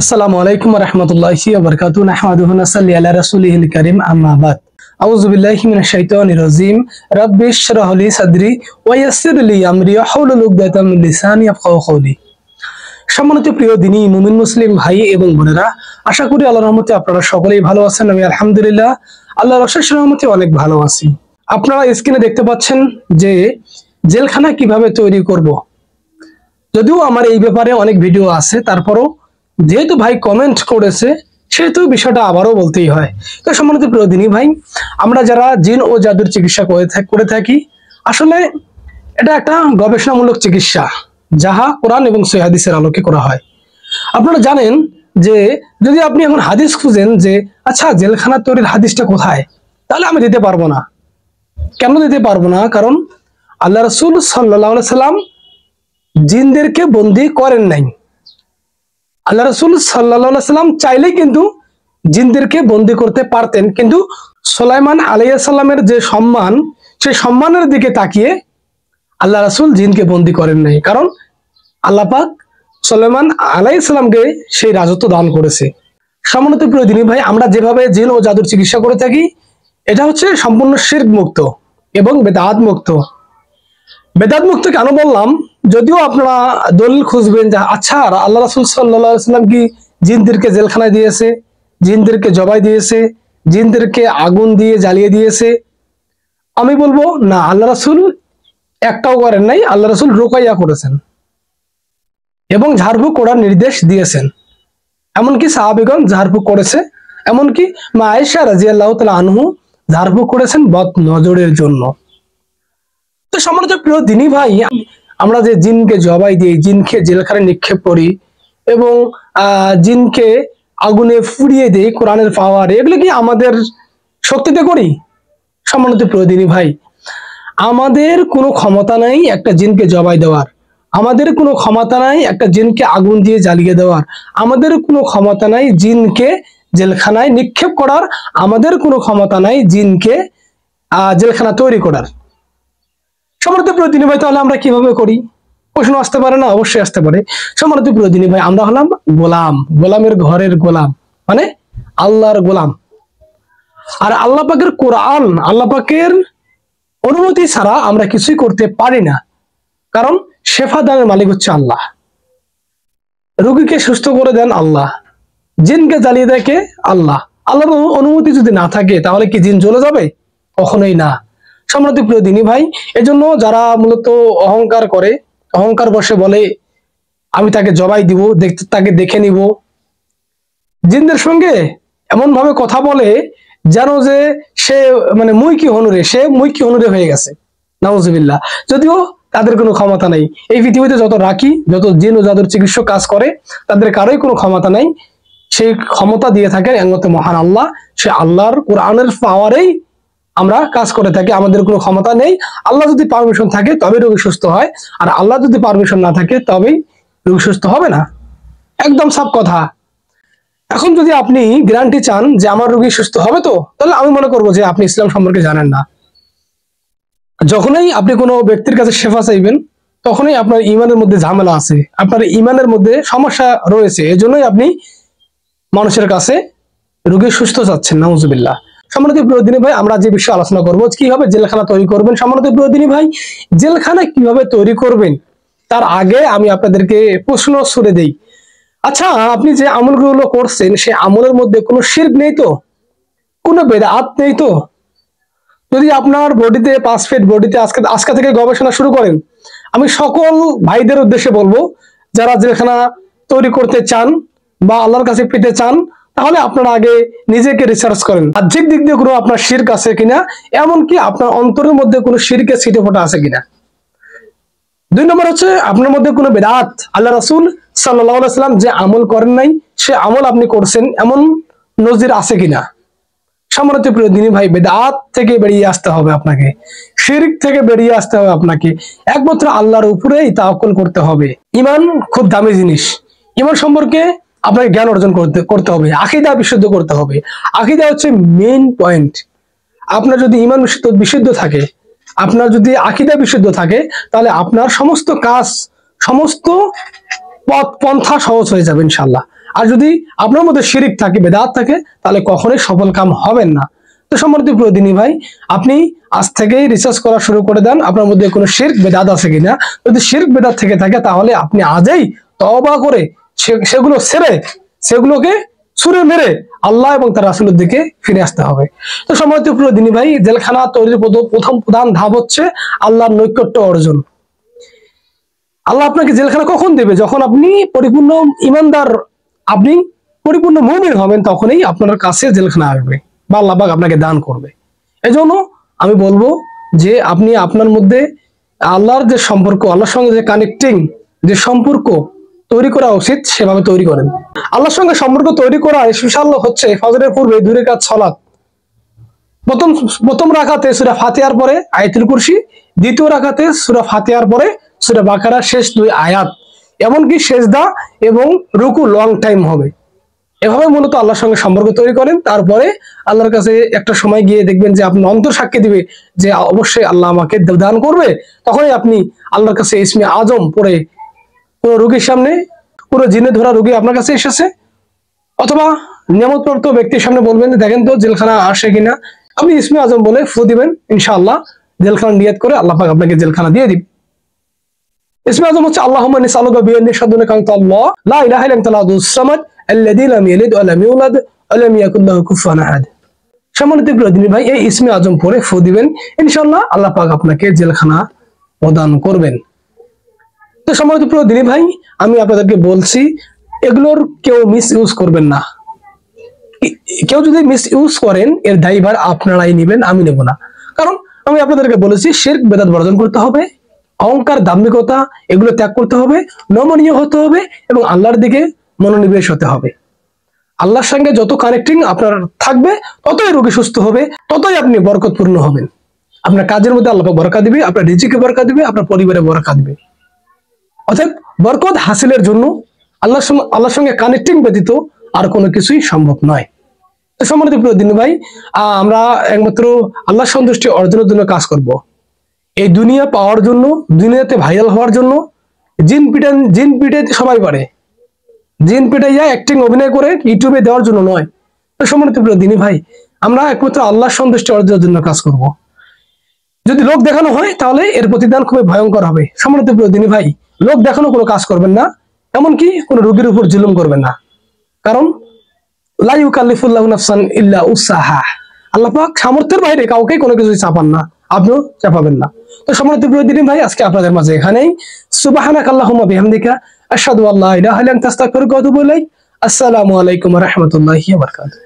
আসসালামু আলাইকুম ওয়া রাহমাতুল্লাহি ওয়া বারাকাতুহু নাহমাদুহু ওয়া নাসাল্লি আলা রাসূলিহিল কারীম আম্মা বাদ আউযু বিল্লাহি মিনাশ শাইতানির রাজিম রাব্বি ইশরাহ লি সাদরি ওয়া ইয়াসসির লি আমরি ওয়াহলুল উকদাতাম মিন লিসানি ইয়াফকাহু কওলি। সম্মানিত প্রিয় দ্বীনী মুমিন মুসলিম ভাই এবং বোনেরা, আশা করি আল্লাহর রহমতে আপনারা সকলেই ভালো আছেন। আমি আলহামদুলিল্লাহ আল্লাহর অশেষ রহমতে অনেক ভালো আছি। আপনারা স্ক্রিনে দেখতে পাচ্ছেন যে জেলখানা কিভাবে তৈরি করব। যদিও আমার এই ব্যাপারে অনেক ভিডিও আছে, তারপরও যেহেতু ভাই কমেন্ট করেছে সেহেতু বিষয়টা আবারও বলতেই হয়। তো সম্মানিত প্রিয় দ্বীনী ভাই, আমরা যারা জিন ও জাদুর চিকিৎসা করে থাকি, আসলে এটা একটা গবেষণামূলক চিকিৎসা, যাহা কোরআন এবং সহিহ হাদিসের আলোকে করা হয়। আপনারা জানেন যে যদি আপনি এখন হাদিস খুঁজেন যে আচ্ছা জেলখানা তৈরির হাদিসটা কোথায়, তাহলে আমি দিতে পারবো না। কেন দিতে পারবো না? কারণ আল্লাহ রাসূল সাল্লাল্লাহু আলাইহি সাল্লাম জিনদেরকে বন্দী করেন নাই। আল্লাহ রাসূল সাল্লাল্লাহু আলাইহি সাল্লাম চাইলেই কিন্তু জিনদেরকে বন্দী করতে পারতেন, কিন্তু সুলাইমান আলাইহিস সালামের যে সম্মান, সেই সম্মানের দিকে তাকিয়ে আল্লাহ রাসূল জিনকে বন্দী করেন নাই। কারণ আল্লাহ পাক সুলাইমান আলাইহিস সালামকে সেই রাজত্ব দান করেছে। সম্মানিত প্রিয় দ্বীনী ভাই, আমরা যেভাবে জিন ও জাদুর চিকিৎসা করে থাকি, এটা হচ্ছে সম্পূর্ণ শিরক মুক্ত এবং বেদাত মুক্ত। বেদাত মুক্ত কেন বললাম? যদিও আপনারা দলিল খুঁজবেন যে আচ্ছা আল্লাহ রাসূল সাল্লাল্লাহু আলাইহি সাল্লাম কি জিনদেরকে জেলখানায় দিয়েছে, জিনদেরকে জবাই দিয়েছে, জিনদেরকে আগুন দিয়ে জ্বালিয়ে দিয়েছে, আমি বলবো না, আল্লাহ রাসূল একটাও করেন নাই। আল্লাহ রাসূল রুকাইয়া করেছেন এবং ঝাড়ফুঁক করার নির্দেশ দিয়েছেন। এমনকি সাহাবীগণ ঝাড়ফুঁক করেছে, এমনকি মা আয়েশা রাদিয়াল্লাহু তাআলা আনহু ঝাড়ফুঁক করেছেন বদ নজরের জন্য। তো সম্মানিত প্রিয় দ্বীনী ভাই, আমরা যে জিনকে জবাই দিই, জিনকে জেলখানায় নিক্ষেপ করি এবং জিনকে আগুনে পুড়িয়ে দিই কোরআনের পাওয়ারে, এগুলো কি আমাদের শক্তিতে করি? সম্মানিত প্রিয় দ্বীনী ভাই, আমাদের কোনো ক্ষমতা নাই একটা জিনকে জবাই দেওয়ার, আমাদের কোনো ক্ষমতা নাই একটা জিনকে আগুন দিয়ে জ্বালিয়ে দেওয়ার, আমাদের কোনো ক্ষমতা নাই জিনকে জেলখানায় নিক্ষেপ করার, আমাদের কোনো ক্ষমতা নাই জিনকে জেলখানা তৈরি করার। সম্মানিত প্রিয় দ্বীনী ভাই, তাহলে আমরা কিভাবে করি? প্রশ্ন আসতে পারে না? অবশ্যই আসতে পারে। সম্মানিত প্রিয় দ্বীনী ভাই, আমরা হলাম গোলাম, গোলামের ঘরের গোলাম, মানে আল্লাহর গোলাম। আর আল্লাহ পাকের কোরআন, আল্লাহ পাকের অনুমতি ছাড়া আমরা কিছুই করতে পারি না। কারণ শেফা দানের মালিক হচ্ছে আল্লাহ, রোগীকে সুস্থ করে দেন আল্লাহ, জিনকে জ্বালিয়ে দেয় কে? আল্লাহ। আল্লাহর অনুমতি যদি না থাকে তাহলে কি জিন জ্বলে যাবে? কখনোই না। সম্মানিত প্রিয় দ্বীনী ভাই, এজন্য যারা মূলত অহংকার করে, অহংকার বসে বলে আমি তাকে জবাই দিব, তাকে দেখে নিব, জিনদের সঙ্গে এমন ভাবে কথা বলে যেন যে সে মানে মুইকি হনুরে হয়ে গেছে, নাউজুবিল্লাহ। যদিও তাদের কোনো ক্ষমতা নাই। এই পৃথিবীতে যত রাখি, যত জিন ও জাদুর চিকিৎসক কাজ করে, তাদের কারোই কোনো ক্ষমতা নাই। সেই ক্ষমতা দিয়ে থাকেন একমাত্র মহান আল্লাহ। সে আল্লাহর কোরআনের পাওয়ারেই আমরা কাজ করে থাকি, আমাদের কোনো ক্ষমতা নেই। আল্লাহ যদি পারমিশন থাকে তবে রোগী সুস্থ হয়, আর আল্লাহ যদি পারমিশন না থাকে তবেই রোগী সুস্থ হবে না। একদম সাফ কথা। এখন যদি আপনি গ্যারান্টি চান যে আমার রোগী সুস্থ হবে, তো তাহলে আমি মনে করবো যে আপনি ইসলাম সম্পর্কে জানেন না। যখনই আপনি কোনো ব্যক্তির কাছে শেফা চাইবেন, তখনই আপনার ইমানের মধ্যে ঝামেলা আছে, আপনার ইমানের মধ্যে সমস্যা রয়েছে, এজন্যই আপনি মানুষের কাছে রোগী সুস্থ চাচ্ছেন, নাউজুবিল্লাহ। সম্মানিত প্রিয় দ্বীনী ভাই, আমরা যে বিষয়ে আলোচনা করবো কিভাবে জেলখানা তৈরি করবেন। সম্মানিত প্রিয় দ্বীনী ভাই, জেলখানা কিভাবে তৈরি করবেন তার আগে আমি আপনাদেরকে প্রশ্ন ছুড়ে দেই। আচ্ছা, আপনি যে আমলগুলো করছেন সেই আমলের মধ্যে কোনো শিরক নেই তো? কোনো বেদাত নেই তো? যদি আপনার বডিতে 5 ফিট বডিতে আজকে থেকে গবেষণা শুরু করেন, আমি সকল ভাইদের উদ্দেশ্যে বলবো যারা জেলখানা তৈরি করতে চান বা আল্লাহর কাছে পেতে চান, তাহলে আপনারা আগে নিজেকে রিসার্চ করেন বাহ্যিক দিক দিয়ে কোনো আপনার শিরক আছে কিনা, এমনকি আপনার অন্তরের মধ্যে কোনো শিরকের ছিটেফোঁটা আছে কিনা। 2 নম্বর হচ্ছে আপনার মধ্যে কোনো বেদাত, আল্লাহ রাসূল সাল্লাল্লাহু আলাইহি সাল্লাম যে আমল করেন নাই সে আমল আপনি করছেন, এমন নজির আছে কিনা। সম্মানিত প্রিয় দ্বীনী ভাই, বেদাত থেকে বেরিয়ে আসতে হবে আপনাকে, শিরক থেকে বেরিয়ে আসতে হবে আপনাকে, একমাত্র আল্লাহর উপরেই তাওয়াক্কুল করতে হবে। ঈমান খুব দামি জিনিস। ঈমান সম্পর্কে আপনাকে জ্ঞান অর্জন করতে হবে, আকীদা বিশুদ্ধ করতে হবে। আকীদা হচ্ছে মেইন পয়েন্ট। আপনার যদি ঈমান বিশুদ্ধ থাকে, আপনার যদি আকীদা বিশুদ্ধ থাকে, তাহলে আপনার সমস্ত কাজ, সমস্ত পথ পন্থা সহজ হয়ে যাবে ইনশাআল্লাহ। আর যদি আপনার মধ্যে শিরিক থাকে, বেদাত থাকে, তাহলে কখনোই সফল কাম হবেন না। তো সম্মানিত প্রিয় দিনী ভাই, আপনি আজ থেকেই রিসার্চ করা শুরু করে দেন আপনার মধ্যে কোনো শিরক বেদাত আছে কিনা। যদি শিরক বেদাত থেকে থাকে তাহলে আপনি আজই তওবা করে সেগুলো ছেড়ে, সেগুলোকে ছুঁড়ে মেরে আল্লাহ এবং তার রাসূলের দিকে ফিরে আসতে হবে। তো সম্মানিত প্রিয় দিনী ভাই, জেলখানা তৈরির প্রথম প্রধান ধাপ হচ্ছে আল্লাহর নৈকট্য অর্জন। আল্লাহ আপনাকে জেলখানা কখন দেবে? যখন আপনি পরিপূর্ণ ইমানদার, আপনি পরিপূর্ণ মুমিন হবেন, তখনই আপনার কাছে জেলখানা আসবে বা আল্লাহ পাক আপনাকে দান করবে। এজন্য আমি বলবো যে আপনি আপনার মধ্যে আল্লাহর যে সম্পর্ক, আল্লাহর সঙ্গে যে কানেক্টিং যে সম্পর্ক তৈরি করা উচিত, সেভাবে তৈরি করেন। আল্লাহর সঙ্গে সম্পর্ক তৈরি করা স্পেশাল হচ্ছে ফজরের পূর্বে 2 রাকাত সালাত। প্রথম রাকাতে সূরা ফাতিহার পরে আয়াতুল কুরসি, দ্বিতীয় রাকাতে সূরা ফাতিহার পরে সূরা বাকারার শেষ 2 আয়াত, এমনকি সেজদা এবং রুকু লং টাইম হবে। এভাবে মূলত আল্লাহর সঙ্গে সম্পর্ক তৈরি করেন। তারপরে আল্লাহর কাছে একটা সময় গিয়ে দেখবেন যে আপনার অন্তর সাক্ষী দিবে যে অবশ্যই আল্লাহ আমাকে দান করবে। তখনই আপনি আল্লাহর কাছে ইসমে আজম পড়ে, কোনো রোগীর সামনে, কোনো জিনে ধরা রোগী আপনার কাছে এসেছে, অথবা নিয়ামতপ্রাপ্ত ব্যক্তির সামনে বলবেন দেখেন তো জেলখানা আসে কিনা, আপনি ইসমে আজম বলে ফু দিবেন, ইনশাআল্লাহ জেলখানা নিয়ত করে আল্লাহ পাক আপনাকে জেলখানা দিয়ে দিবে। ইসমে আজম হচ্ছে আল্লাহুম্মা নিসআলুকা বিআন্নি আশহাদু আন্নাকা আল্লাহ লা ইলাহা ইল্লা আনতা আল-আহাদুস সামাদ আল্লাযী লাম ইয়ালিদ ওয়া লাম ইউলাদ ওয়া লাম ইয়াকুল লাহু কুফুয়ান আহাদ। সম্মানিত প্রিয় দিনী ভাই, এই ইসমে আজম পড়ে ফু দিবেন, ইনশাআল্লাহ আল্লাহ পাক আপনাকে জেলখানা প্রদান করবেন। তো সম্মানিত প্রিয় দিনী ভাই, আমি আপনাদেরকে বলছি এগুলোর কেউ মিস ইউজ করবেন না। কেউ যদি মিস ইউজ করেন এর দায়ভার আপনারাই নেবেন, আমি নেব না। কারণ আমি আপনাদেরকে বলেছি শিরক বেদাত বর্জন করতে হবে, অহংকার দাম্ভিকতা এগুলো ত্যাগ করতে হবে, নমনীয় হতে হবে এবং আল্লাহর দিকে মনোনিবেশ হতে হবে। আল্লাহর সঙ্গে যত কানেক্টিং আপনার থাকবে, ততই রোগী সুস্থ হবে, ততই আপনি বরকতপূর্ণ হবেন। আপনার কাজের মধ্যে আল্লাহ বরকত দিবে, আপনার রিজিকে বরকত দিবে, আপনার পরিবারে বরকত দিবে। অতএব বরকত হাসিলের জন্য আল্লাহর সঙ্গে কানেক্টিং ব্যতীত আর কোনো কিছুই সম্ভব নয়। তো সম্মানিত প্রিয় দিনী ভাই, আমরা একমাত্র আল্লাহর সন্তুষ্টি অর্জনের জন্য কাজ করব। এই দুনিয়া পাওয়ার জন্য, দুনিয়াতে ভাইরাল হওয়ার জন্য জিন পিটাইতে সবাই পারে, জিন পিটাইয়া অ্যাক্টিং অভিনয় করে ইউটিউবে দেওয়ার জন্য নয়। তো সম্মানিত প্রিয় দিনী ভাই, আমরা একমাত্র আল্লাহর সন্তুষ্টি অর্জনের জন্য কাজ করব। যদি লোক দেখানো হয় তাহলে এর প্রতিদান খুবই ভয়ঙ্কর হবে। সম্মানিত প্রিয় দিনী ভাই, লোক দেখানো কোনো কাজ করবেন না, এমনকি কোনো রোগীর উপর জুলুম করবেন না। কারণ লা ইউকাল্লিফুল্লাহু নাফসান ইল্লা উসআহা, আল্লাহ পাক সামর্থ্যের বাইরে কাউকে কোনো কিছু চাপান না, আপনিও চাপাবেন না। তো সম্মানিত প্রিয় দিনী ভাই, আজকে আপনাদের মাঝে এখানেই। সুবহানাকাল্লাহুম্মা বিহামদিকা আশহাদু আল্লা ইলাহা ইল্লা আনতা আস্তাগফিরুকা ওয়া আতুবু ইলাইক। আসসালামু আলাইকুম ওয়া রাহমাতুল্লাহি ওয়া বারাকাতুহু।